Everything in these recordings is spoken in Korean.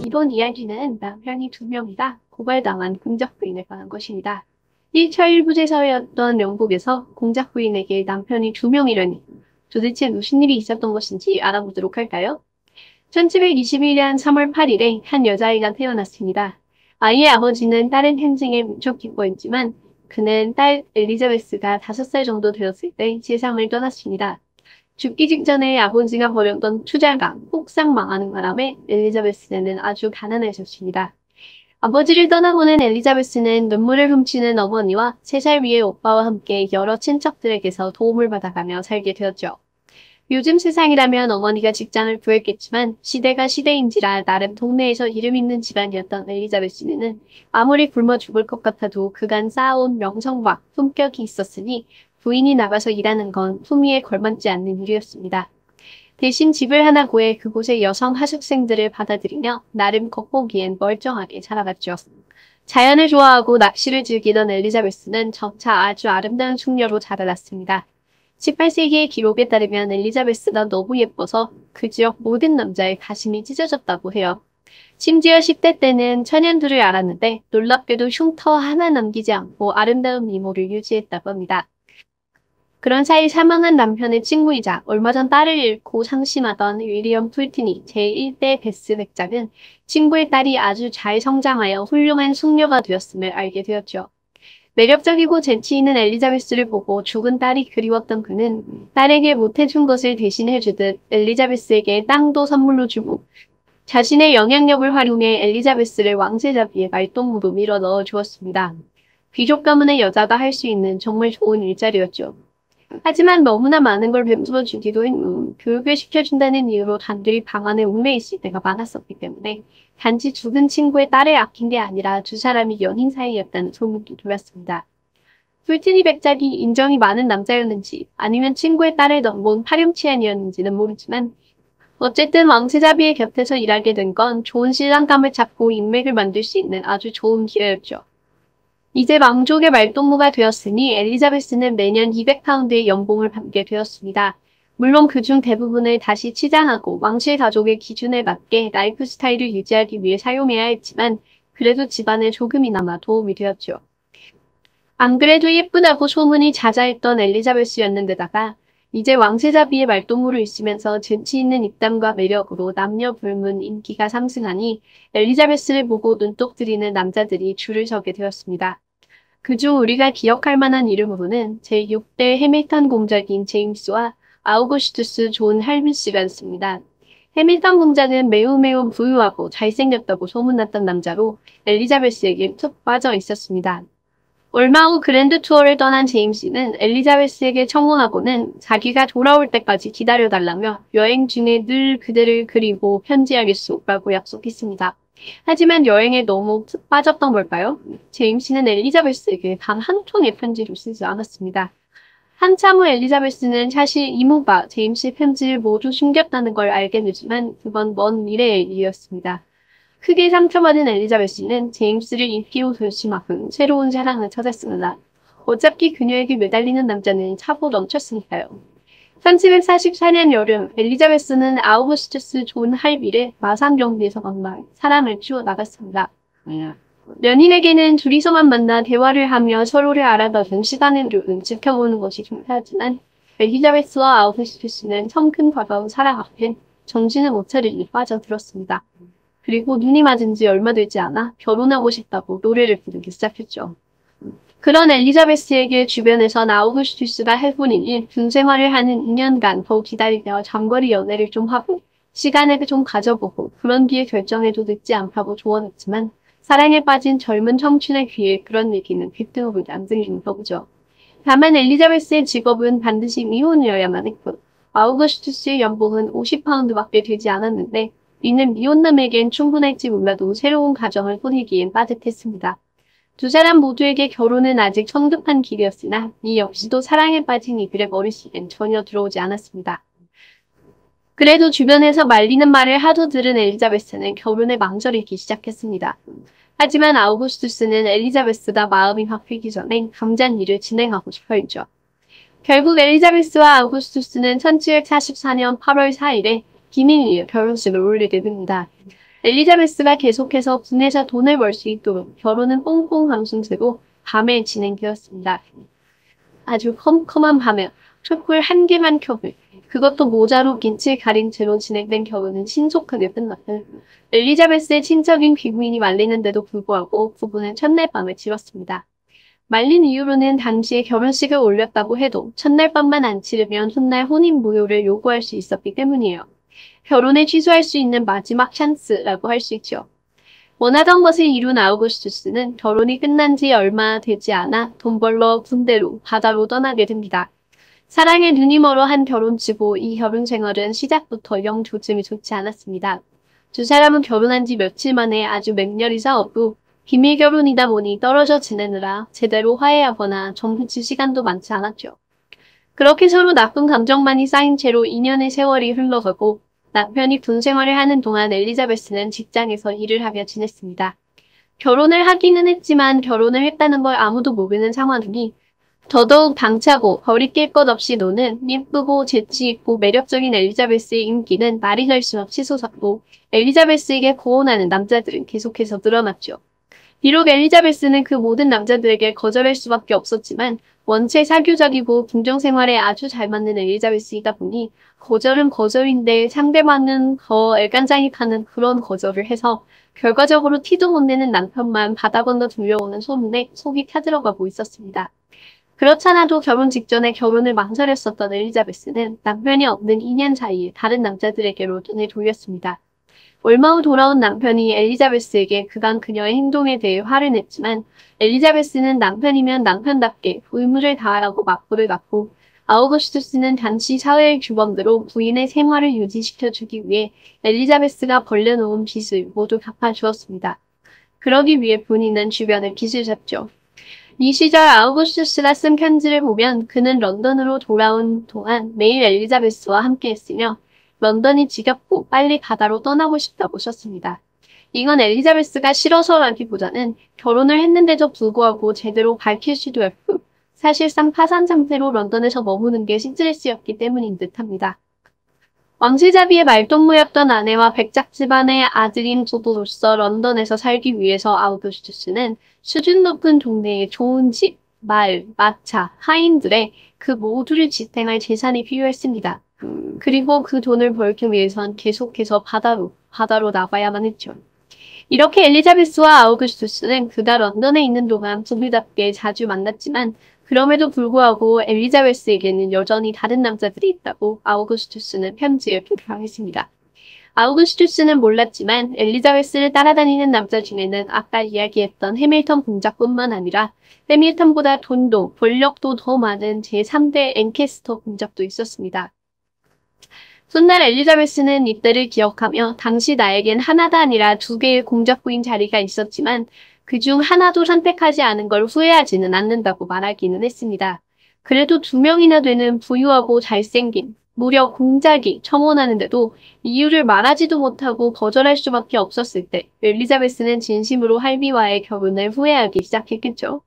이번 이야기는 남편이 2명이다 고발당한 공작 부인에 관한 것입니다. 1차 일부제사회였던 영국에서 공작 부인에게 남편이 2명이라니 도대체 무슨 일이 있었던 것인지 알아보도록 할까요? 1721년 3월 8일에 한 여자아이가 태어났습니다. 아이의 아버지는 딸의 행진에 무척 기뻐했지만 그는 딸 엘리자베스가 5살 정도 되었을 때 세상을 떠났습니다. 죽기 직전에 아버지가 벌였던 투자가 폭삭 망하는 바람에 엘리자베스는 아주 가난해졌습니다. 아버지를 떠나보낸 엘리자베스는 눈물을 훔치는 어머니와 3살 위의 오빠와 함께 여러 친척들에게서 도움을 받아가며 살게 되었죠. 요즘 세상이라면 어머니가 직장을 구했겠지만 시대가 시대인지라 나름 동네에서 이름 있는 집안이었던 엘리자베스는 아무리 굶어 죽을 것 같아도 그간 쌓아온 명성과 품격이 있었으니 부인이 나가서 일하는 건 품위에 걸맞지 않는 일이었습니다. 대신 집을 하나 구해 그곳의 여성 하숙생들을 받아들이며 나름 겉보기엔 멀쩡하게 살아갔죠. 자연을 좋아하고 낚시를 즐기던 엘리자베스는 점차 아주 아름다운 숙녀로 자라났습니다. 18세기의 기록에 따르면 엘리자베스가 너무 예뻐서 그 지역 모든 남자의 가슴이 찢어졌다고 해요. 심지어 10대 때는 천연두를 알았는데 놀랍게도 흉터 하나 남기지 않고 아름다운 미모를 유지했다고 합니다. 그런 사이 사망한 남편의 친구이자 얼마 전 딸을 잃고 상심하던 윌리엄 풀티니 제1대 베스 백작은 친구의 딸이 아주 잘 성장하여 훌륭한 숙녀가 되었음을 알게 되었죠. 매력적이고 재치 있는 엘리자베스를 보고 죽은 딸이 그리웠던 그는 딸에게 못해준 것을 대신해주듯 엘리자베스에게 땅도 선물로 주고 자신의 영향력을 활용해 엘리자베스를 왕세자비의 말동무로 밀어 넣어 주었습니다. 귀족 가문의 여자가 할 수 있는 정말 좋은 일자리였죠. 하지만 너무나 많은 걸 베풀어 주기도 했고 교육을 시켜준다는 이유로 단둘이 방 안에 얽매 있을 때가 많았었기 때문에 단지 죽은 친구의 딸을 아낀 게 아니라 두 사람이 연인 사이였다는 소문도 돌았습니다. 풀티니 백작이 인정이 많은 남자였는지 아니면 친구의 딸을 넘본 파렴치한이었는지는 모르지만 어쨌든 왕세자비의 곁에서 일하게 된 건 좋은 신랑감을 잡고 인맥을 만들 수 있는 아주 좋은 기회였죠. 이제 왕족의 말동무가 되었으니 엘리자베스는 매년 200파운드의 연봉을 받게 되었습니다. 물론 그중 대부분을 다시 치장하고 왕실 가족의 기준에 맞게 라이프 스타일을 유지하기 위해 사용해야 했지만 그래도 집안에 조금이나마 도움이 되었죠. 안 그래도 예쁘다고 소문이 자자했던 엘리자베스였는데다가 이제 왕세자비의 말동무를 있으면서 재치 있는 입담과 매력으로 남녀 불문 인기가 상승하니 엘리자베스를 보고 눈독 들이는 남자들이 줄을 서게 되었습니다. 그중 우리가 기억할 만한 이름으로는 제6대 해밀턴 공작인 제임스와 아우구스투스 존 할미스가 있습니다. 해밀턴 공작은 매우 부유하고 잘생겼다고 소문났던 남자로 엘리자베스에게 툭 빠져 있었습니다. 얼마 후 그랜드 투어를 떠난 제임스는 엘리자베스에게 청혼하고는 자기가 돌아올 때까지 기다려달라며 여행 중에 늘 그대를 그리고 편지하겠소라고 약속했습니다. 하지만 여행에 너무 푹 빠졌던 걸까요? 제임스는 엘리자베스에게 단 한 통의 편지를 쓰지 않았습니다. 한참 후 엘리자베스는 사실 이모가 제임스의 편지를 모두 숨겼다는 걸 알게 되지만 그건 먼 미래의 일이었습니다. 크게 상처받은 엘리자베스는 제임스를 잊기로 결심하고 새로운 사랑을 찾았습니다. 어차피 그녀에게 매달리는 남자는 차고 넘쳤으니까요. 1744년 여름 엘리자베스는 아우구스투스 존 할비를 마산경비에서 만나 사랑을 피워 나갔습니다. 연인에게는 둘이서만 만나 대화를 하며 서로를 알아가는 시간을 지켜보는 것이 중요하지만 엘리자베스와 아우구스투스는 성큰 과거의 사랑 앞에 정신을 못 차리고 빠져들었습니다. 그리고 눈이 맞은 지 얼마 되지 않아 결혼하고 싶다고 노래를 부르기 시작했죠. 그런 엘리자베스에게 주변에선 아우구스투스가 해본 일, 군 생활을 하는 2년간 더 기다리며 장거리 연애를 좀 하고 시간을 좀 가져보고 그런 뒤에 결정해도 늦지 않다고 조언했지만 사랑에 빠진 젊은 청춘의 귀에 그런 얘기는 귀등으로 안 들리는 거죠. 다만 엘리자베스의 직업은 반드시 미혼이어야만 했고 아우구스투스의 연봉은 50파운드밖에 되지 않았는데 이는 미혼남에겐 충분할지 몰라도 새로운 가정을 꾸리기엔 빠듯했습니다. 두 사람 모두에게 결혼은 아직 성급한 길이었으나 이 역시도 사랑에 빠진 이들의 머릿속엔 전혀 들어오지 않았습니다. 그래도 주변에서 말리는 말을 하도 들은 엘리자베스는 결혼을 망설이기 시작했습니다. 하지만 아우구스투스는 엘리자베스가 마음이 바뀌기 전에 당장 일을 진행하고 싶어 했죠. 결국 엘리자베스와 아우구스투스는 1744년 8월 4일에 비밀리에 결혼식을 올리게 됩니다. 엘리자베스가 계속해서 분해서 돈을 벌 수 있도록 결혼은 뽕뽕 방송제로 밤에 진행되었습니다. 아주 컴컴한 밤에 촛불 한 개만 켜불, 그것도 모자로 빛을 가린 채로 진행된 결혼은 신속하게 끝났고 엘리자베스의 친척인 귀부인이 말리는데도 불구하고 부부는 첫날 밤을 치렀습니다. 말린 이유로는 당시에 결혼식을 올렸다고 해도 첫날 밤만 안 치르면 훗날 혼인 무효를 요구할 수 있었기 때문이에요. 결혼을 취소할 수 있는 마지막 찬스라고 할 수 있죠. 원하던 것을 이룬 아우구스투스는 결혼이 끝난 지 얼마 되지 않아 돈 벌러 군대로 바다로 떠나게 됩니다. 사랑에 눈이 멀어 한 결혼치고 이 결혼 생활은 시작부터 영 조짐이 좋지 않았습니다. 두 사람은 결혼한 지 며칠 만에 아주 맹렬히 싸웠고 비밀 결혼이다 보니 떨어져 지내느라 제대로 화해하거나 정붙일 시간도 많지 않았죠. 그렇게 서로 나쁜 감정만이 쌓인 채로 2년의 세월이 흘러가고 남편이 군 생활을 하는 동안 엘리자베스는 직장에서 일을 하며 지냈습니다. 결혼을 하기는 했지만 결혼을 했다는 걸 아무도 모르는 상황이니 더더욱 당차고 거리낄 것 없이 노는 예쁘고 재치있고 매력적인 엘리자베스의 인기는 말이 될 수 없이 솟았고 엘리자베스에게 고혼하는 남자들은 계속해서 늘어났죠. 비록 엘리자베스는 그 모든 남자들에게 거절할 수밖에 없었지만 원체 사교적이고 궁정생활에 아주 잘 맞는 엘리자베스이다 보니 거절은 거절인데 상대방은 더 애간장입하는 그런 거절을 해서 결과적으로 티도 못 내는 남편만 바다 건너 들려오는 소문에 속이 타들어가고 있었습니다. 그렇잖아도 결혼 직전에 결혼을 망설였었던 엘리자베스는 남편이 없는 2년 사이에 다른 남자들에게로 눈을 돌렸습니다. 얼마 후 돌아온 남편이 엘리자베스에게 그간 그녀의 행동에 대해 화를 냈지만 엘리자베스는 남편이면 남편답게 의무를 다하라고 맞불을 받고 아우구스투스는 당시 사회의 규범대로 부인의 생활을 유지시켜주기 위해 엘리자베스가 벌려놓은 빚을 모두 갚아주었습니다. 그러기 위해 본인은 주변을 빚을 졌죠. 이 시절 아우구스투스가 쓴 편지를 보면 그는 런던으로 돌아온 동안 매일 엘리자베스와 함께했으며 런던이 지겹고 빨리 바다로 떠나고 싶다고 썼습니다. 이건 엘리자베스가 싫어서라기보다는 결혼을 했는데도 불구하고 제대로 밝힐 수도 없고 사실상 파산 상태로 런던에서 머무는 게 스트레스였기 때문인 듯합니다. 왕세자비의 말동무였던 아내와 백작 집안의 아들인 부부로서 런던에서 살기 위해서 아우구스투스는 수준 높은 동네에 좋은 집, 말, 마차, 하인들의 그 모두를 지탱할 재산이 필요했습니다. 그리고 그 돈을 벌기 위해선 계속해서 바다로 나가야만 했죠. 이렇게 엘리자베스와 아우구스투스는 그가 런던에 있는 동안 부부답게 자주 만났지만 그럼에도 불구하고 엘리자베스에게는 여전히 다른 남자들이 있다고 아우구스투스는 편지에 표명했습니다. 아우구스투스는 몰랐지만 엘리자베스를 따라다니는 남자 중에는 아까 이야기했던 해밀턴 공작뿐만 아니라 해밀턴보다 돈도 권력도 더 많은 제3대 앵캐스터 공작도 있었습니다. 훗날 엘리자베스는 이때를 기억하며 당시 나에겐 하나가 아니라 2개의 공작부인 자리가 있었지만 그중 하나도 선택하지 않은 걸 후회하지는 않는다고 말하기는 했습니다. 그래도 2명이나 되는 부유하고 잘생긴 무려 공작이 청혼하는데도 이유를 말하지도 못하고 거절할 수밖에 없었을 때 엘리자베스는 진심으로 할비와의 결혼을 후회하기 시작했겠죠.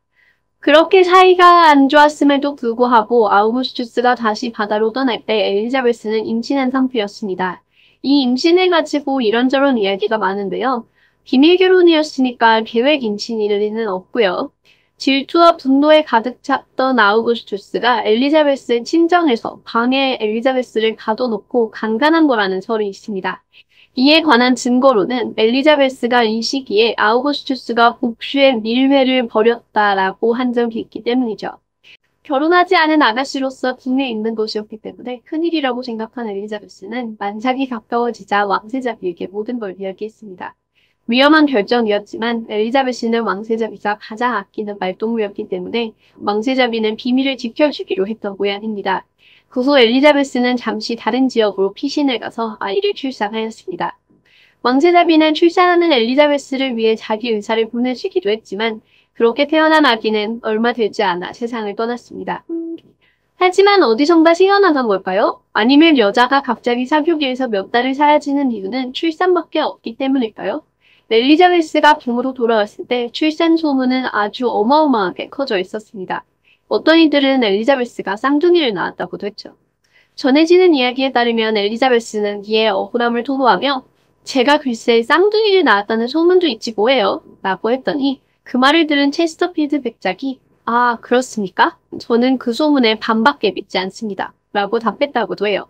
그렇게 사이가 안 좋았음에도 불구하고 아우구스투스가 다시 바다로 떠날 때 엘리자베스는 임신한 상태였습니다. 이 임신을 가지고 이런저런 이야기가 많은데요. 비밀 결혼이었으니까 계획 임신일 리는 없고요. 질투와 분노에 가득 찼던 아우구스투스가 엘리자베스의 친정에서 방에 엘리자베스를 가둬놓고 강간한 거라는 설이 있습니다. 이에 관한 증거로는 엘리자베스가 이 시기에 아우구스투스가 복수의 밀회를 벌였다라고 한 적이 있기 때문이죠. 결혼하지 않은 아가씨로서 국내에 있는 것이었기 때문에 큰일이라고 생각한 엘리자베스는 만삭이 가까워지자 왕세자비에게 모든 걸 이야기했습니다. 위험한 결정이었지만 엘리자베스는 왕세자비가 가장 아끼는 말동무였기 때문에 왕세자비는 비밀을 지켜주기로 했던 모양입니다. 그 후 엘리자베스는 잠시 다른 지역으로 피신을 가서 아이를 출산하였습니다. 왕세자비는 출산하는 엘리자베스를 위해 자기 의사를 보내주기도 했지만 그렇게 태어난 아기는 얼마 되지 않아 세상을 떠났습니다. 하지만 어디선가 생겨나간 걸까요? 아니면 여자가 갑자기 사교계에서 몇 달을 사라지는 이유는 출산밖에 없기 때문일까요? 엘리자베스가 궁으로 돌아왔을 때 출산 소문은 아주 어마어마하게 커져 있었습니다. 어떤 이들은 엘리자베스가 쌍둥이를 낳았다고도 했죠. 전해지는 이야기에 따르면 엘리자베스는 이에 억울함을 토로하며 제가 글쎄 쌍둥이를 낳았다는 소문도 있지 뭐예요? 라고 했더니 그 말을 들은 체스터필드 백작이 아, 그렇습니까? 저는 그 소문에 반밖에 믿지 않습니다. 라고 답했다고도 해요.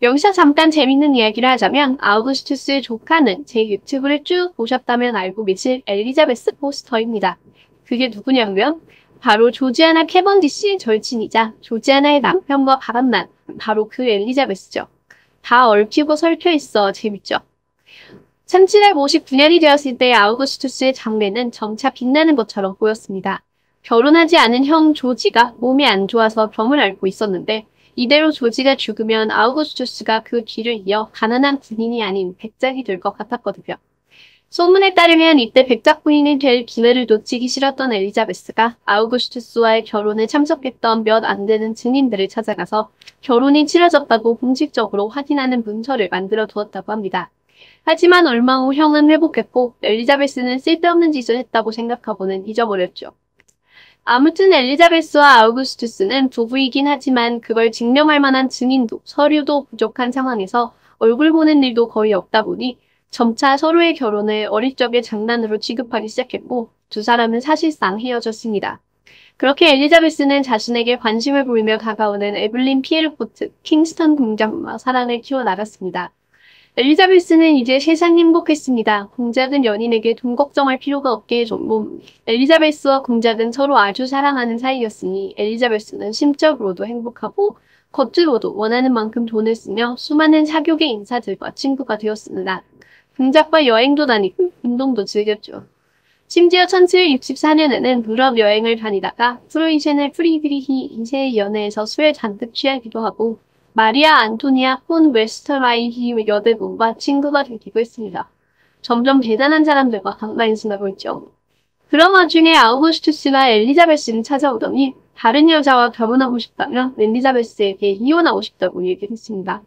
여기서 잠깐 재밌는 이야기를 하자면 아우구스투스의 조카는 제 유튜브를 쭉 보셨다면 알고 계실 엘리자베스 포스터입니다. 그게 누구냐면 바로 조지아나 캐번디시의 절친이자 조지아나의 남편과 바람난 바로 그 엘리자베스죠. 다 얽히고 설켜 있어 재밌죠. 1759년이 되었을 때 아우구스투스의 장래는 점차 빛나는 것처럼 보였습니다. 결혼하지 않은 형 조지가 몸이 안 좋아서 병을 앓고 있었는데 이대로 조지가 죽으면 아우구스투스가 그 뒤를 이어 가난한 군인이 아닌 백작이 될 것 같았거든요. 소문에 따르면 이때 백작 부인이 될 기회를 놓치기 싫었던 엘리자베스가 아우구스투스와의 결혼에 참석했던 몇 안 되는 증인들을 찾아가서 결혼이 치러졌다고 공식적으로 확인하는 문서를 만들어 두었다고 합니다. 하지만 얼마 후 형은 회복했고 엘리자베스는 쓸데없는 짓을 했다고 생각하고는 잊어버렸죠. 아무튼 엘리자베스와 아우구스투스는 부부이긴 하지만 그걸 증명할 만한 증인도 서류도 부족한 상황에서 얼굴 보는 일도 거의 없다 보니 점차 서로의 결혼을 어릴 적의 장난으로 취급하기 시작했고 두 사람은 사실상 헤어졌습니다. 그렇게 엘리자베스는 자신에게 관심을 보이며 다가오는 에블린 피에르포트, 킹스턴 공작과 사랑을 키워나갔습니다. 엘리자베스는 이제 세상이 행복했습니다. 공작은 연인에게 돈 걱정할 필요가 없게 해줬고 엘리자베스와 공작은 서로 아주 사랑하는 사이였으니 엘리자베스는 심적으로도 행복하고 겉으로도 원하는 만큼 돈을 쓰며 수많은 사교계 인사들과 친구가 되었습니다. 공작과 여행도 다니고 운동도 즐겼죠. 심지어 1764년에는 유럽 여행을 다니다가 프로이센의 프리드리히 2세의 연애에서 술에 잔뜩 취하기도 하고 마리아 안토니아 폰 웨스터라이히 여대분과 친구가 되기도 했습니다. 점점 대단한 사람들과 가까이 지내고 있죠. 그런 와중에 아우구스투스가 엘리자베스를 찾아오더니 다른 여자와 결혼하고 싶다며 엘리자베스에게 이혼하고 싶다고 얘기했습니다.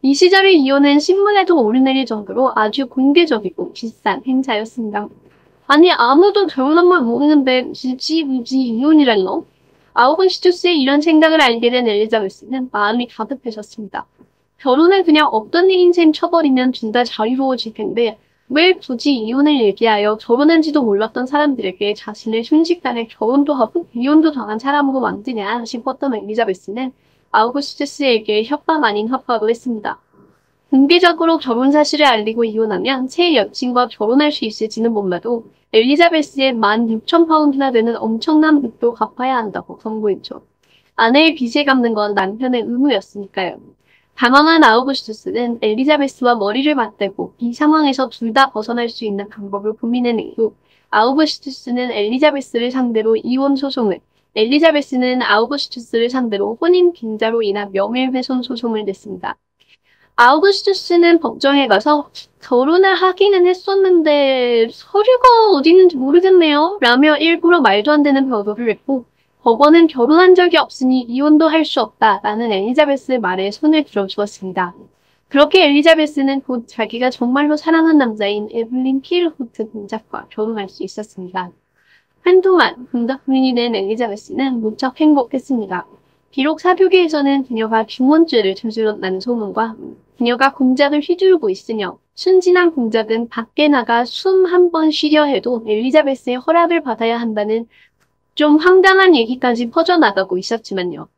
이 시절의 이혼은 신문에도 오르내릴 정도로 아주 공개적이고 비싼 행사였습니다. 아니 아무도 결혼한 걸 모르는데 굳이 이혼이랄러? 아우구스투스의 이런 생각을 알게 된 엘리자베스는 마음이 가득해졌습니다. 결혼을 그냥 없던 일인 셈 쳐버리면 둘 다 자유로워질 텐데 왜 굳이 이혼을 얘기하여 결혼한지도 몰랐던 사람들에게 자신을 순식간에 결혼도 하고 이혼도 당한 사람으로 만드냐 싶었던 엘리자베스는 아우구스투스에게 협박 아닌 협박을 했습니다. 공개적으로 결혼 사실을 알리고 이혼하면 새 여친과 결혼할 수 있을지는 몰라도 엘리자베스의 16,000파운드나 되는 엄청난 빚도 갚아야 한다고 선고했죠. 아내의 빚을 갚는 건 남편의 의무였으니까요. 당황한 아우구스투스는 엘리자베스와 머리를 맞대고 이 상황에서 둘 다 벗어날 수 있는 방법을 고민한 이후 아우구스투스는 엘리자베스를 상대로 이혼 소송을, 엘리자베스는 아우구스투스를 상대로 혼인 빈자로 인한 명예훼손 소송을 냈습니다. 아우구스투스는 법정에 가서 결혼을 하기는 했었는데 서류가 어디 있는지 모르겠네요 라며 일부러 말도 안 되는 변호를 했고 법원은 결혼한 적이 없으니 이혼도 할 수 없다 라는 엘리자베스의 말에 손을 들어주었습니다. 그렇게 엘리자베스는 곧 자기가 정말로 사랑한 남자인 에블린 피에르포트 공작과 결혼할 수 있었습니다. 한동안 공작 부인이 된 엘리자베스는 무척 행복했습니다. 비록 사교계에서는 그녀가 중원죄를 저질렀다는 소문과 그녀가 공작을 휘두르고 있으며 순진한 공작은 밖에 나가 숨 한 번 쉬려 해도 엘리자베스의 허락을 받아야 한다는 좀 황당한 얘기까지 퍼져나가고 있었지만요.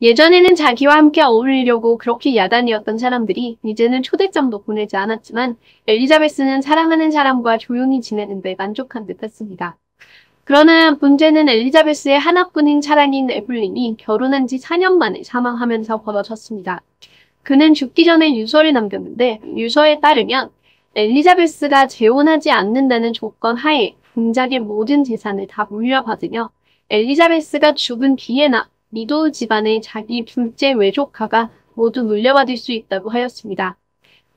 예전에는 자기와 함께 어울리려고 그렇게 야단이었던 사람들이 이제는 초대장도 보내지 않았지만 엘리자베스는 사랑하는 사람과 조용히 지내는 데 만족한 듯했습니다. 그러나 문제는 엘리자베스의 하나뿐인 차량인 에블린이 결혼한 지 4년 만에 사망하면서 벌어졌습니다. 그는 죽기 전에 유서를 남겼는데 유서에 따르면 엘리자베스가 재혼하지 않는다는 조건 하에 공작의 모든 재산을 다 물려받으며 엘리자베스가 죽은 뒤에나 리도우 집안의 자기 둘째 외조카가 모두 물려받을 수 있다고 하였습니다.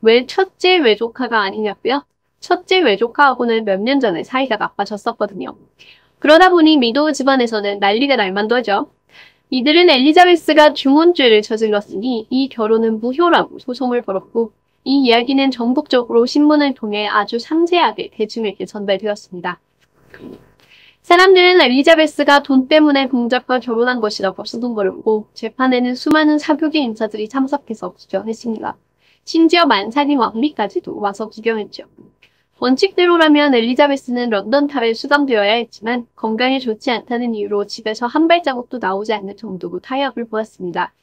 왜 첫째 외조카가 아니냐고요? 첫째 외조카하고는 몇 년 전에 사이가 나빠졌었거든요. 그러다 보니 미도우 집안에서는 난리가 날 만도 하죠. 이들은 엘리자베스가 중혼죄를 저질렀으니 이 결혼은 무효라고 소송을 걸었고 이 이야기는 전국적으로 신문을 통해 아주 상세하게 대중에게 전달되었습니다. 사람들은 엘리자베스가 돈 때문에 공작과 결혼한 것이라고 수둥거렸고 재판에는 수많은 사교계 인사들이 참석해서 주장했습니다. 심지어 만사님 왕비까지도 와서 구경했죠. 원칙대로라면 엘리자베스는 런던탑에 수감되어야 했지만 건강에 좋지 않다는 이유로 집에서 한 발자국도 나오지 않는 정도로 타협을 보았습니다.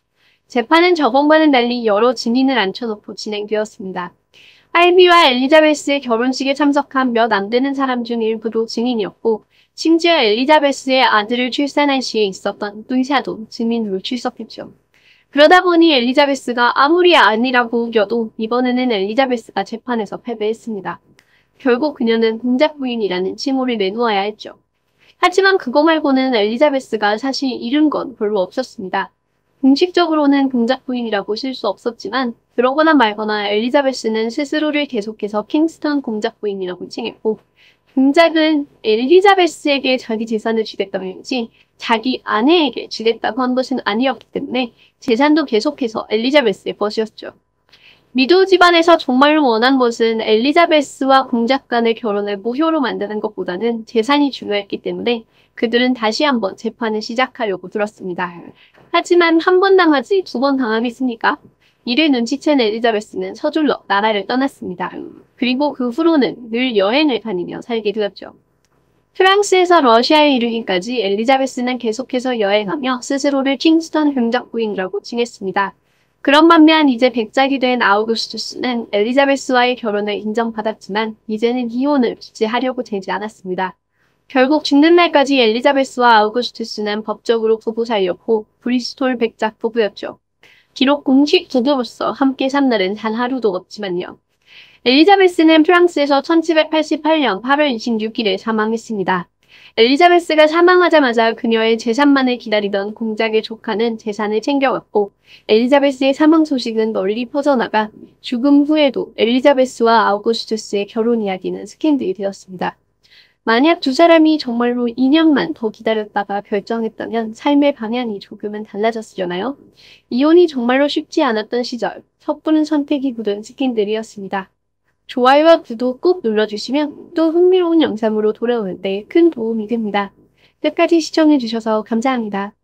재판은 저번과는 달리 여러 증인을 앉혀놓고 진행되었습니다. 할비와 엘리자베스의 결혼식에 참석한 몇 안 되는 사람 중 일부도 증인이었고, 심지어 엘리자베스의 아들을 출산한 시에 있었던 의사도 증인으로 출석했죠. 그러다 보니 엘리자베스가 아무리 아니라고 우겨도 이번에는 엘리자베스가 재판에서 패배했습니다. 결국 그녀는 공작 부인이라는 칭호를 내놓아야 했죠. 하지만 그거 말고는 엘리자베스가 사실 잃은 건 별로 없었습니다. 공식적으로는 공작 부인이라고 쓸 수 없었지만 그러거나 말거나 엘리자베스는 스스로를 계속해서 킹스턴 공작 부인이라고 칭했고, 공작은 엘리자베스에게 자기 재산을 주겠다면지 자기 아내에게 주겠다고 한 것은 아니었기 때문에 재산도 계속해서 엘리자베스의 것이었죠. 미도 집안에서 정말로 원한 것은 엘리자베스와 공작 간의 결혼을 무효로 만드는 것보다는 재산이 중요했기 때문에 그들은 다시 한번 재판을 시작하려고 들었습니다. 하지만 한 번 당하지 두 번 당하겠습니까? 이를 눈치챈 엘리자베스는 서둘러 나라를 떠났습니다. 그리고 그 후로는 늘 여행을 다니며 살게 되었죠. 프랑스에서 러시아에 이르기까지 엘리자베스는 계속해서 여행하며 스스로를 킹스턴 공작 부인이라고 칭했습니다. 그런 반면 이제 백작이 된 아우구스투스는 엘리자베스와의 결혼을 인정받았지만 이제는 이혼을 굳이 하려고 되지 않았습니다. 결국 죽는 날까지 엘리자베스와 아우구스투스는 법적으로 부부 사이였고 브리스톨 백작 부부였죠. 비록 공식 부부로서 함께 산 날은 단 하루도 없지만요. 엘리자베스는 프랑스에서 1788년 8월 26일에 사망했습니다. 엘리자베스가 사망하자마자 그녀의 재산만을 기다리던 공작의 조카는 재산을 챙겨왔고 엘리자베스의 사망 소식은 널리 퍼져나가 죽음 후에도 엘리자베스와 아우구스투스의 결혼 이야기는 스캔들이 되었습니다. 만약 두 사람이 정말로 2년만 더 기다렸다가 결정했다면 삶의 방향이 조금은 달라졌으려나요? 이혼이 정말로 쉽지 않았던 시절, 섣부른 선택이 굳은 스캔들이었습니다. 좋아요와 구독 꼭 눌러주시면 또 흥미로운 영상으로 돌아오는데 큰 도움이 됩니다. 끝까지 시청해주셔서 감사합니다.